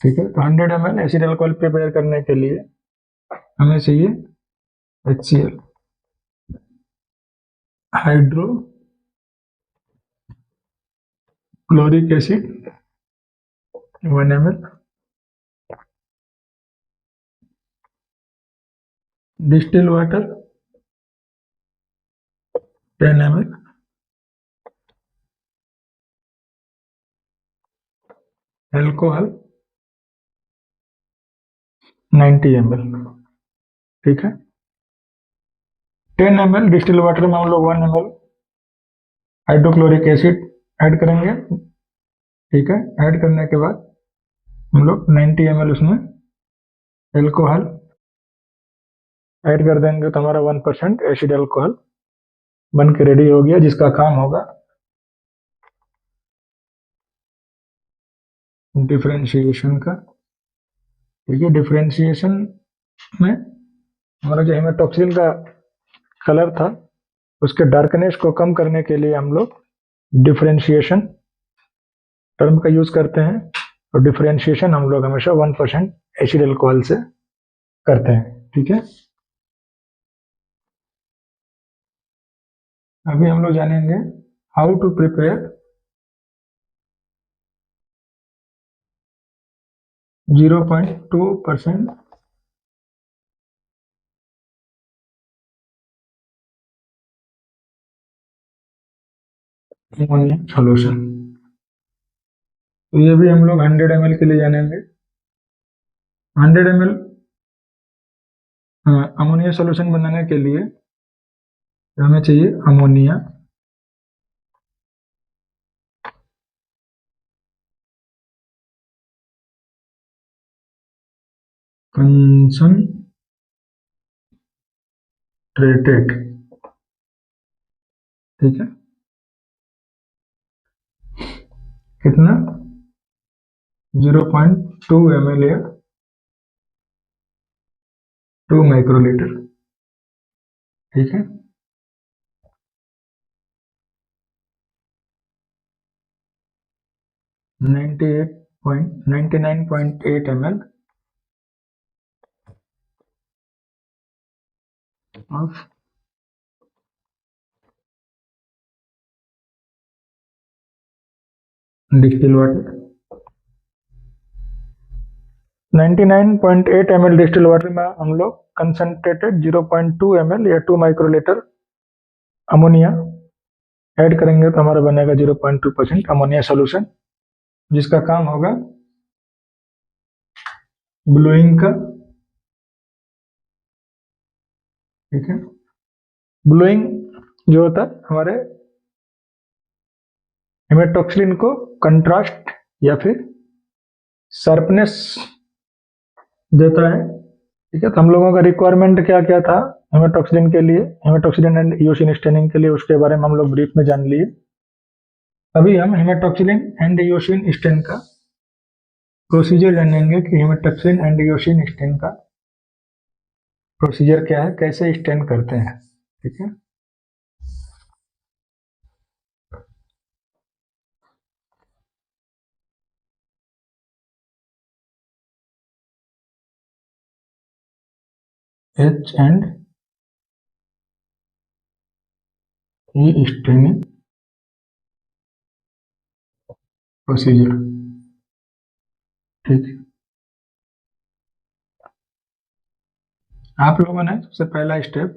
ठीक है, तो 100 ml एसिड अल्कोहल प्रिपेयर करने के लिए हमें चाहिए HCl, hydrochloric acid 1 ml, distil water 10 ml, alcohol 90 ml। ठीक है, 10 ml डिस्टिल वाटर में हम लोग 1 ml हाइड्रोक्लोरिक एसिड ऐड करेंगे। ठीक है, ऐड करने के बाद हम लोग 90 ml उसमें अल्कोहल ऐड कर देंगे, तो हमारा 1% एसिड अल्कोहल बन के रेडी हो गया, जिसका काम होगा डिफरेंशिएशन का। ठीक है, डिफरेंशिएशन में हमारा जो हेमेटॉक्सिल का कलर था उसके डार्कनेस को कम करने के लिए हम लोग डिफरेंशिएशन टर्म का यूज करते हैं, और डिफरेंशिएशन हम लोग हमेशा 1% एसिड अल्कोहल से करते हैं। ठीक है, अभी हम लोग जानेंगे how to prepare 0.2% ammonia solution. तो ये भी हम लोग 100 ml के लिए जानेंगे। 100 ml अमोनिया सॉल्यूशन बनाने के लिए हमें चाहिए अमोनिया, कंसंट्रेटेड। ठीक है, कितना 0.2 ml या 2 माइक्रोलीटर। ठीक है, 99.8 ml of distil water. 99.8 ml distil water में हम लोग कंसंट्रेटेड 0.2 ml या 2 माइक्रोलीटर अमोनिया ऐड करेंगे, तो हमारा बनेगा 0.2% अमोनिया सॉल्यूशन, जिसका काम होगा ब्लोइंग का। ठीक है, ब्लोइंग जो होता है हमारे हेमेटॉक्सिलिन को कंट्रास्ट या फिर शार्पनेस देता है। ठीक है, तो हम लोगों का रिक्वायरमेंट क्या क्या था हेमेटॉक्सिलिन के लिए, हेमेटॉक्सिलिन एंड इयोसिन स्टेनिंग के लिए, उसके बारे में हम लोग ब्रीफ में जान लिए। अभी हम हेमेटॉक्सिलिन एंड इयोसिन स्टेन का प्रोसीजर जानेंगे कि हेमेटॉक्सिलिन एंड इयोसिन स्टेन का प्रोसीजर क्या है, कैसे स्टेन करते हैं। ठीक है, H and E staining procedure. ठीक है, आप लोगों ने सबसे पहला स्टेप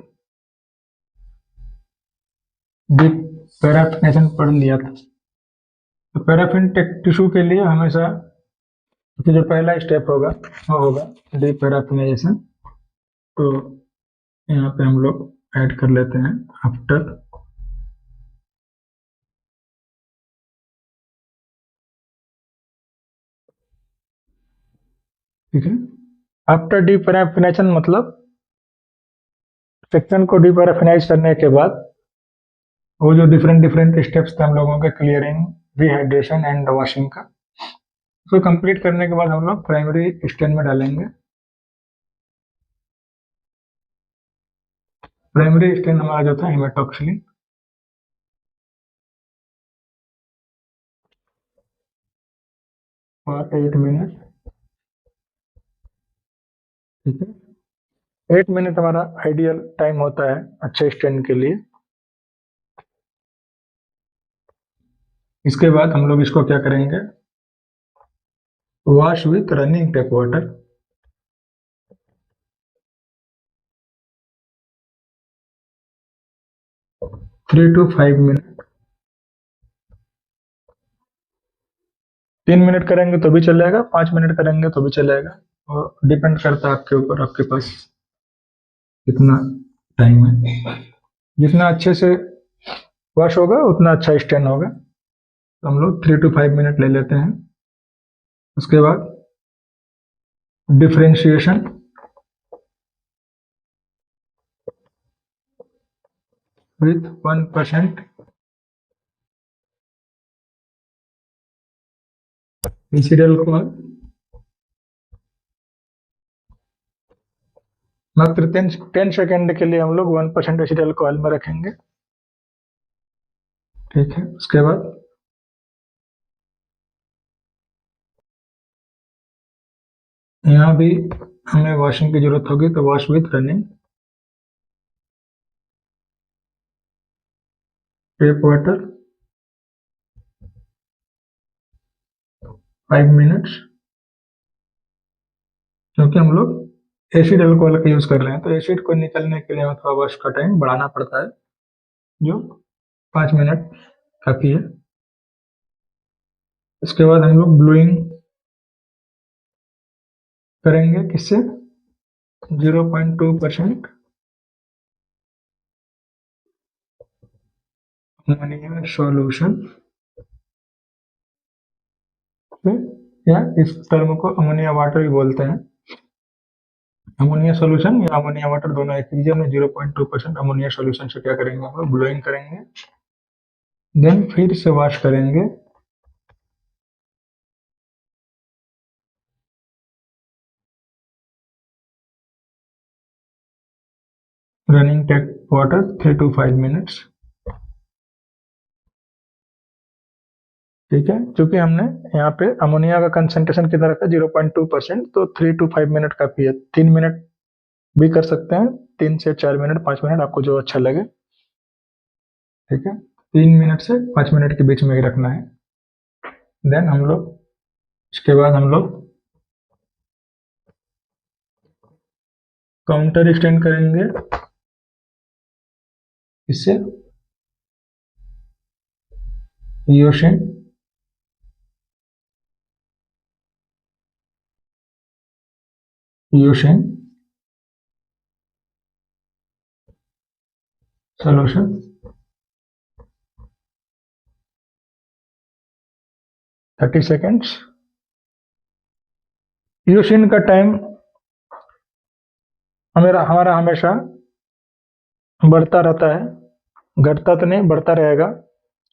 डीप पैराफिनेशन पढ़ लिया था। तो पैराफिन टिश्यू के लिए हमेशा जो पहला स्टेप होगा वो होगा डीप पैराफिनाइजेशन। तो यहाँ पे हम लोग ऐड कर लेते हैं आफ्टर ठीक है, आफ्टर डीप पैराफिनेशन मतलब सेक्शन को डीप पैराफिनाइज करने के बाद वो जो डिफरेंट डिफरेंट स्टेप्स थे हम लोगों के, क्लियरिंग, रिहाइड्रेशन एंड वॉशिंग का, उसको कंप्लीट करने के बाद हम लोग प्राइमरी स्टेन में डालेंगे। प्राइमरी स्टेन हमारा जो था हेमेटॉक्सिलिन। For 8 minute. ठीक है, 8 मिनट हमारा आइडियल टाइम होता है अच्छे स्टैंड के लिए। इसके बाद हम लोग इसको क्या करेंगे, wash with running tap water. 3 to 5 minute. 3 minute करेंगे तो भी चलेगा, 5 मिनट करेंगे तो भी चलेगा, और डिपेंड करता है आपके ऊपर, आपके पास कितना टाइम है। जितना अच्छे से वॉश होगा उतना अच्छा स्टैंड होगा। तो हम लोग 3 to 5 मिनट ले लेते हैं। उसके बाद डिफ्रेंशिएशन विथ 1% इंसिडियल कोल। मात्र 10 सेकेंड के लिए हम लोग 1% इंसिडियल कोल में रखेंगे। ठीक है, उसके बाद यहाँ भी हमें वॉशिंग की जरूरत होगी, तो wash with running tap water 5 minutes. क्योंकि हम लोग एसिड अल्कोहल का यूज कर रहे हैं, तो एसिड को निकलने के लिए हमें थोड़ा वॉश का टाइम बढ़ाना पड़ता है, जो 5 मिनट काफी है। इसके बाद हम लोग ब्लोइंग करेंगे, किससे, 0.2% अमोनिया सॉल्यूशन, या इस टर्म को अमोनिया वाटर भी बोलते हैं। अमोनिया सॉल्यूशन या अमोनिया वाटर दोनों एक चीज है। हमने 0.2% अमोनिया सॉल्यूशन से क्या करेंगे, हम लोग ब्लोइंग करेंगे, देन फिर से वॉश करेंगे। Running tap water 3 to 5 minutes. ठीक है, क्योंकि हमने यहाँ पे अमोनिया का कंसेंट्रेशन कितना रखा, 0.2%, तो 3 to 5 मिनट काफी है। 3 मिनट भी कर सकते हैं, 3 से 4 मिनट, 5 मिनट, आपको जो अच्छा लगे। ठीक है, 3 मिनट से 5 मिनट के बीच में ही रखना है। देन हम लोग, इसके बाद हम लोग काउंटर स्टैंड करेंगे, इससे ईओशन ईओशन सॉल्यूशन 30 सेकेंड्स। ईओशन का टाइम हमारा हमेशा बढ़ता रहता है, घटता तो नहीं, बढ़ता रहेगा।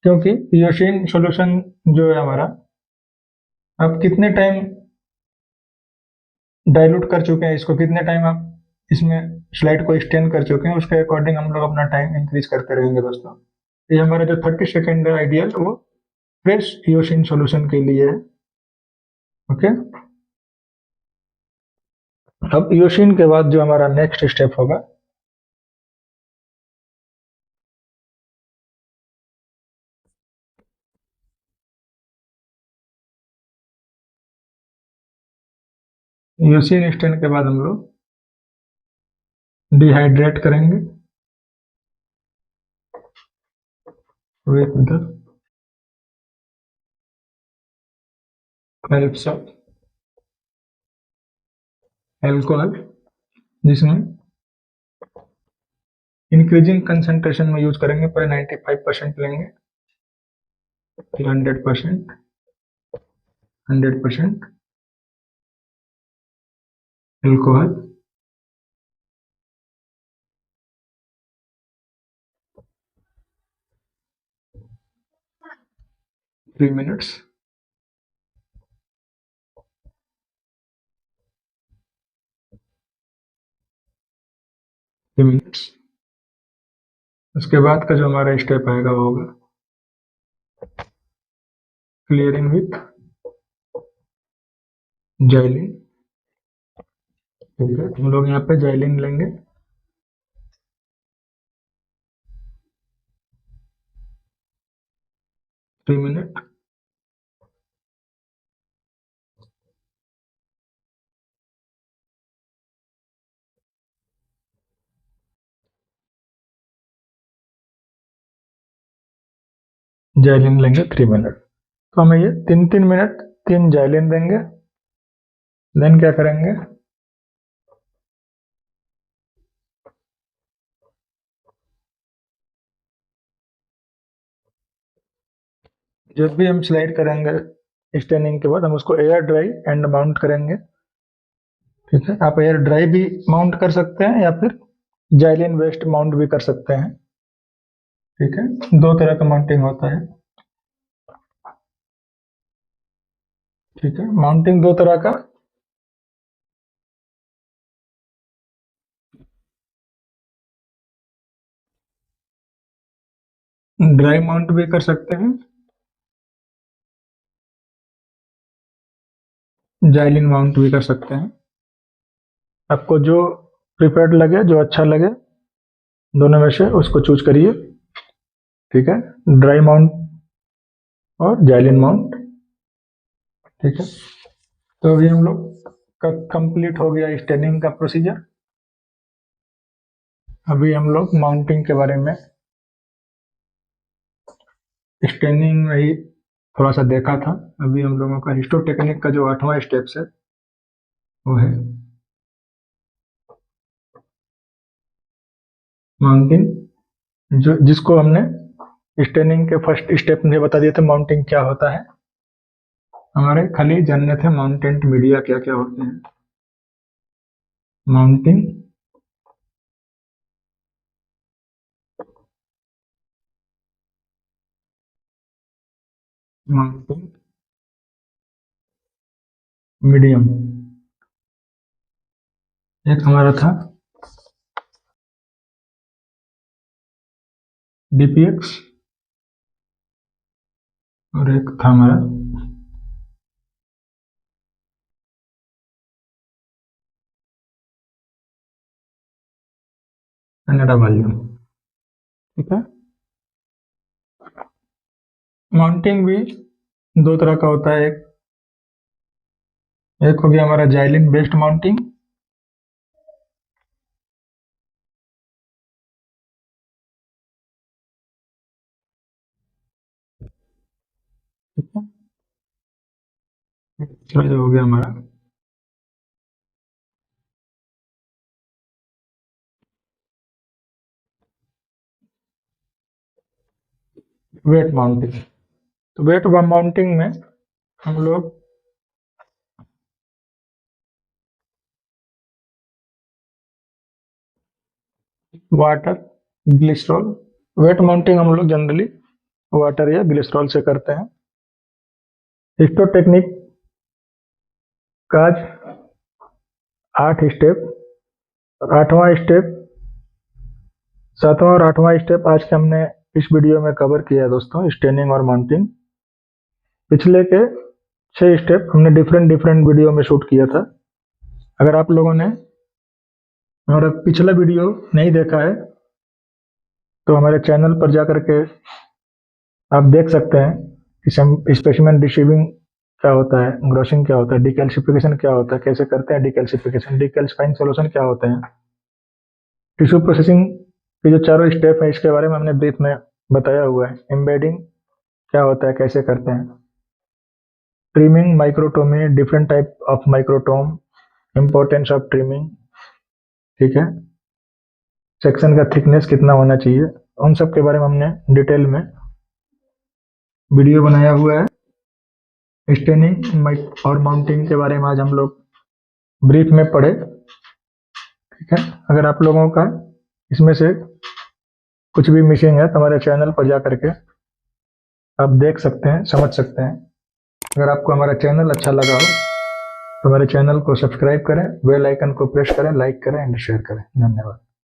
क्योंकि ईओशन सॉल्यूशन जो है हमारा, आप कितने टाइम डाइल्यूट कर चुके हैं इसको, कितने टाइम आप इसमें स्लाइड को एक्सटेंड कर चुके हैं, उसके अकॉर्डिंग हम लोग अपना टाइम इंक्रीज करते रहेंगे दोस्तों। ये हमारा जो 30 सेकेंड है आइडियल, वो फ्रेश ईओशन सॉल्यूशन के लिए है। ओके, अब ईओशन के बाद जो हमारा नेक्स्ट स्टेप होगा, ईओशन स्टेंड के बाद हम लोग डिहाइड्रेट करेंगे with the helps of alcohol, जिसमें इंक्रीजिंग कंसंट्रेशन में यूज करेंगे। पहले 95% लेंगे, फिर 100%, 100% एल्कोहल, थ्री मिनट्स। 3 मिनट्स। उसके बाद का जो हमारा स्टेप आएगा वो होगा क्लियरिंग विथ जाइलिन। ठीक है, हम लोग यहाँ पे जाइलिन लेंगे। Three minute. जाइलिन लेंगे 3 मिनट। तो हमें ये 3 3 मिनट 3 जाइलिन देंगे। देन क्या करेंगे, जब भी हम स्लाइड करेंगे स्टेनिंग के बाद हम उसको एयर ड्राई एंड माउंट करेंगे। ठीक है, आप एयर ड्राई भी माउंट कर सकते हैं या फिर जाइलिन वेस्ट माउंट भी कर सकते हैं। ठीक है, दो तरह का माउंटिंग होता है। ठीक है, माउंटिंग दो तरह का। ड्राई माउंट भी कर सकते हैं, जाइलिन माउंट भी कर सकते हैं। आपको जो प्रिफर्ड लगे, जो अच्छा लगे, दोनों में से उसको चूज करिए। ठीक है, ड्राई माउंट और जाइलिन माउंट। ठीक है, तो अभी हम लोग का कंप्लीट हो गया स्टेनिंग का प्रोसीजर। अभी हम लोग माउंटिंग के बारे में, स्टेनिंग में ही थोड़ा सा देखा था। अभी हम लोगों का हिस्टो टेक्निक का जो 8वां स्टेप्स है वो है माउंटिंग, जो जिसको हमने स्टेनिंग के फर्स्ट स्टेप में बता दिए थे माउंटिंग क्या होता है। हमारे खाली जानने थे माउंटेंट मीडिया क्या क्या होते हैं। माउंटिंग माउंटिंग मीडियम, एक हमारा था डीपीएक्स और एक था हमारा कनाडा वॉल्यूम। ठीक है, माउंटिंग भी दो तरह का होता है। एक हो गया हमारा जाइलिन बेस्ड माउंटिंग। ठीक है, दूसरा जो हो गया हमारा वेट माउंटिंग। तो वेट माउंटिंग में हम लोग वाटर ग्लिसरॉल, वेट माउंटिंग हम लोग जनरली वाटर या ग्लिसरॉल से करते हैं। हिस्टो टेक्निक का आज 8 स्टेप, और 8वां स्टेप, 7वां और 8वां स्टेप आज के हमने इस वीडियो में कवर किया है दोस्तों, स्टेनिंग और माउंटिंग। पिछले के 6 स्टेप हमने डिफरेंट डिफरेंट वीडियो में शूट किया था। अगर आप लोगों ने हमारा पिछला वीडियो नहीं देखा है तो हमारे चैनल पर जा करके आप देख सकते हैं कि स्पेसिमेन रिसीविंग क्या होता है, ग्रोसिंग क्या होता है, डिकैल्सिफिकेशन क्या होता है, कैसे करते हैं डिकैल्सिफिकेशन, डिकैल्सिफाइंग सॉल्यूशन क्या होते हैं, टिश्यू प्रोसेसिंग के जो चारों स्टेप है इसके बारे में हमने ब्रीफ में बताया हुआ है। एम्बेडिंग क्या होता है, कैसे करते हैं, trimming, microtomy, different type of microtome, importance of trimming. ठीक है, सेक्शन का थिकनेस कितना होना चाहिए, उन सब के बारे में हमने डिटेल में वीडियो बनाया हुआ है। स्टेनिंग और माउंटिंग के बारे में आज हम लोग ब्रीफ में पढ़े। ठीक है, अगर आप लोगों का इसमें से कुछ भी मिसिंग है तो हमारे चैनल पर जा करके आप देख सकते हैं, समझ सकते हैं। अगर आपको हमारा चैनल अच्छा लगा हो तो हमारे चैनल को सब्सक्राइब करें, बेल आइकन को प्रेस करें, लाइक करें एंड शेयर करें। धन्यवाद।